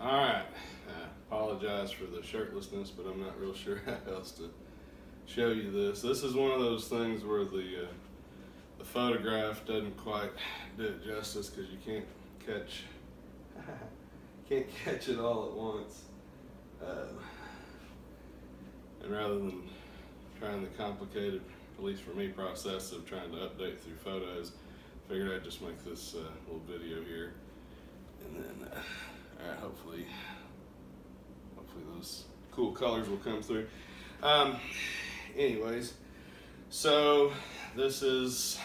Alright, I apologize for the shirtlessness, but I'm not real sure how else to show you this. This is one of those things where the photograph doesn't quite do it justice because you can't catch it all at once. And rather than trying the complicated, at least for me, process of trying to update through photos, figured I'd just make this little video here, and then alright, hopefully those cool colors will come through. Anyways, so this is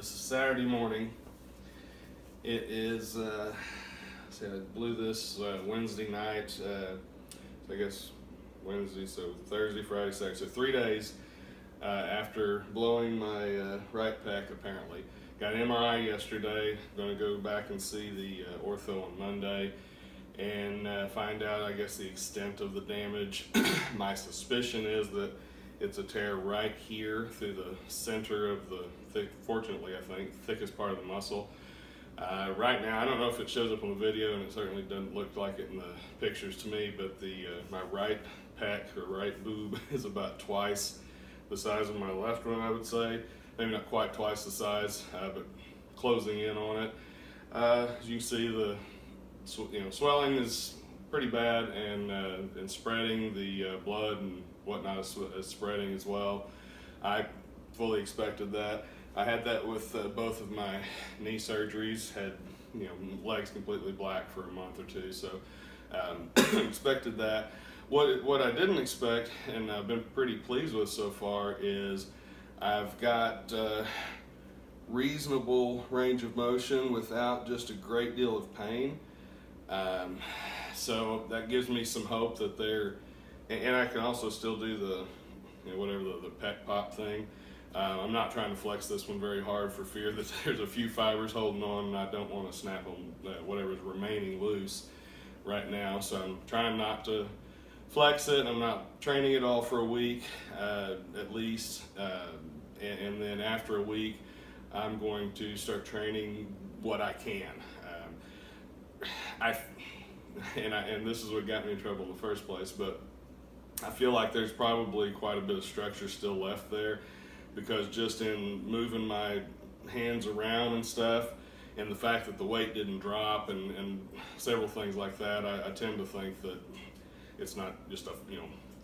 Saturday morning. It is see, I blew this Wednesday night, I guess Wednesday, so Thursday, Friday, Saturday, so 3 days after blowing my right pec. Apparently got an MRI yesterday. Going to go back and see the ortho on Monday and find out, I guess, the extent of the damage. My suspicion is that it's a tear right here through the center of the fortunately, I think, thickest part of the muscle. Right now, I don't know if it shows up on the video, and it certainly doesn't look like it in the pictures to me, but my right pec or right boob is about twice the size of my left one, I would say. Maybe not quite twice the size, but closing in on it. As you can see, the swelling is pretty bad, and spreading. The blood and whatnot is spreading as well. I fully expected that. I had that with both of my knee surgeries. Had legs completely black for a month or two, so expected that. What I didn't expect, and I've been pretty pleased with so far, is I've got reasonable range of motion without just a great deal of pain. So that gives me some hope that and I can also still do the whatever the pec pop thing. I'm not trying to flex this one very hard for fear that there's a few fibers holding on, and I don't want to snap them, whatever's remaining loose right now. So I'm trying not to flex it. I'm not training it all for a week at least, and then after a week I'm going to start training what I can. And this is what got me in trouble in the first place, but I feel like there's probably quite a bit of structure still left there, because just in moving my hands around and stuff, and the fact that the weight didn't drop and several things like that, I tend to think that it's not just a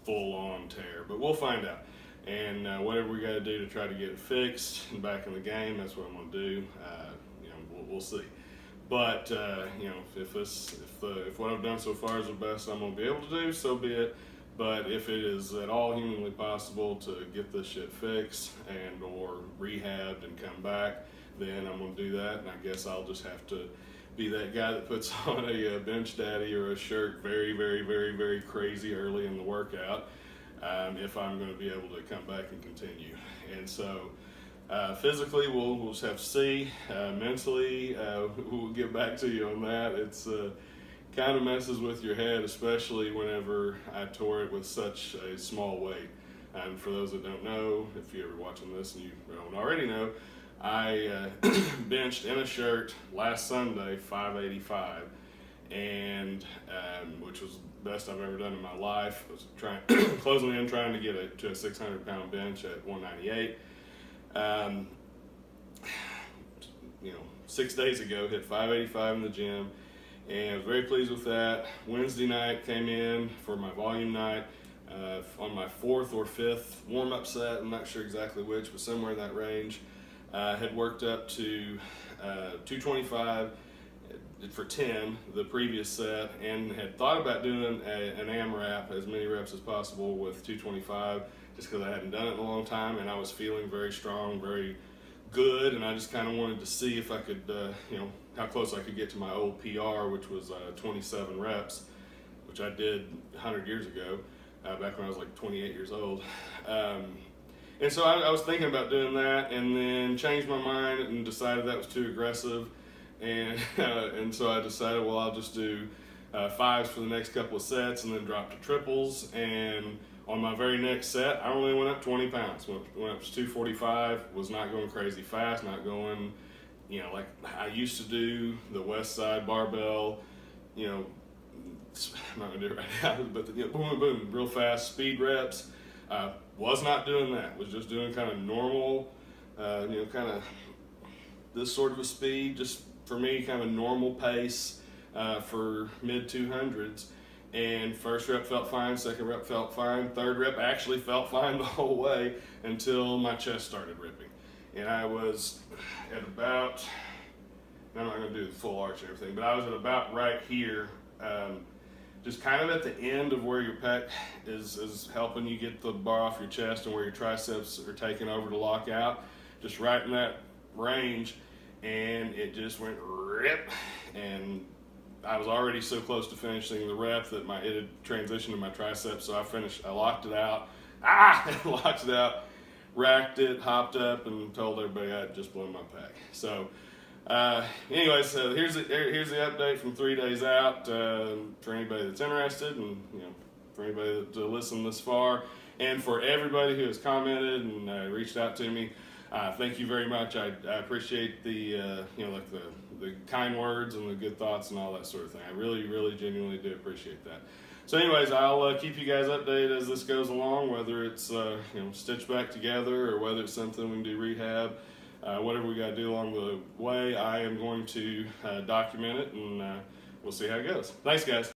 full-on tear, but we'll find out. And whatever we got to do to try to get it fixed and back in the game, that's what I'm going to do. We'll see. But if what I've done so far is the best I'm going to be able to do, so be it. But if it is at all humanly possible to get this shit fixed and or rehabbed and come back, then I'm going to do that. And I guess I'll just have to be that guy that puts on a bench daddy or a shirt very, very, very, very crazy early in the workout if I'm going to be able to come back and continue. And so physically, we'll just have to see. Mentally, we'll get back to you on that. It's kind of messes with your head, especially whenever I tore it with such a small weight. And for those that don't know, if you're ever watching this and you don't already know, I benched in a shirt last Sunday 585, and which was the best I've ever done in my life. I was closing in, trying to get it to a 600-pound bench at 198. 6 days ago, hit 585 in the gym, and I was very pleased with that. Wednesday night came in for my volume night on my fourth or fifth warm-up set. I'm not sure exactly which, but somewhere in that range. Had worked up to 225 for 10 the previous set, and had thought about doing an AMRAP, as many reps as possible with 225, just because I hadn't done it in a long time, and I was feeling very strong, very good, and I just kind of wanted to see if I could, how close I could get to my old PR, which was 27 reps, which I did 100 years ago, back when I was like 28 years old. And so I was thinking about doing that, and then changed my mind and decided that was too aggressive, and so I decided, well, I'll just do fives for the next couple of sets, and then drop to triples. And on my very next set, I only went up 20 pounds. Went up to 245, was not going crazy fast, not going, like I used to do the West Side barbell, I'm not gonna do it right now, but boom, boom, boom, real fast speed reps. Was not doing that. Was just doing kind of normal, kind of this sort of a speed, just for me, kind of normal pace for mid 200s. And first rep felt fine, second rep felt fine, third rep actually felt fine the whole way until my chest started ripping. And I was at about, I'm not going to do the full arch and everything, but I was at about right here, just kind of at the end of where your pec is helping you get the bar off your chest and where your triceps are taking over to lock out, just right in that range. And it just went rip, and I was already so close to finishing the rep that it had transitioned to my triceps, so I locked it out, locked it out, racked it, hopped up, and told everybody I had just blown my pack. So anyways, here's the update from 3 days out for anybody that's interested, and for anybody to listen this far, and for everybody who has commented and reached out to me. Thank you very much. I appreciate the the kind words and the good thoughts and all that sort of thing. I really, really, genuinely do appreciate that. So, anyways, I'll keep you guys updated as this goes along, whether it's stitched back together or whether it's something we can do rehab. Whatever we got to do along the way, I am going to document it, and we'll see how it goes. Thanks, guys.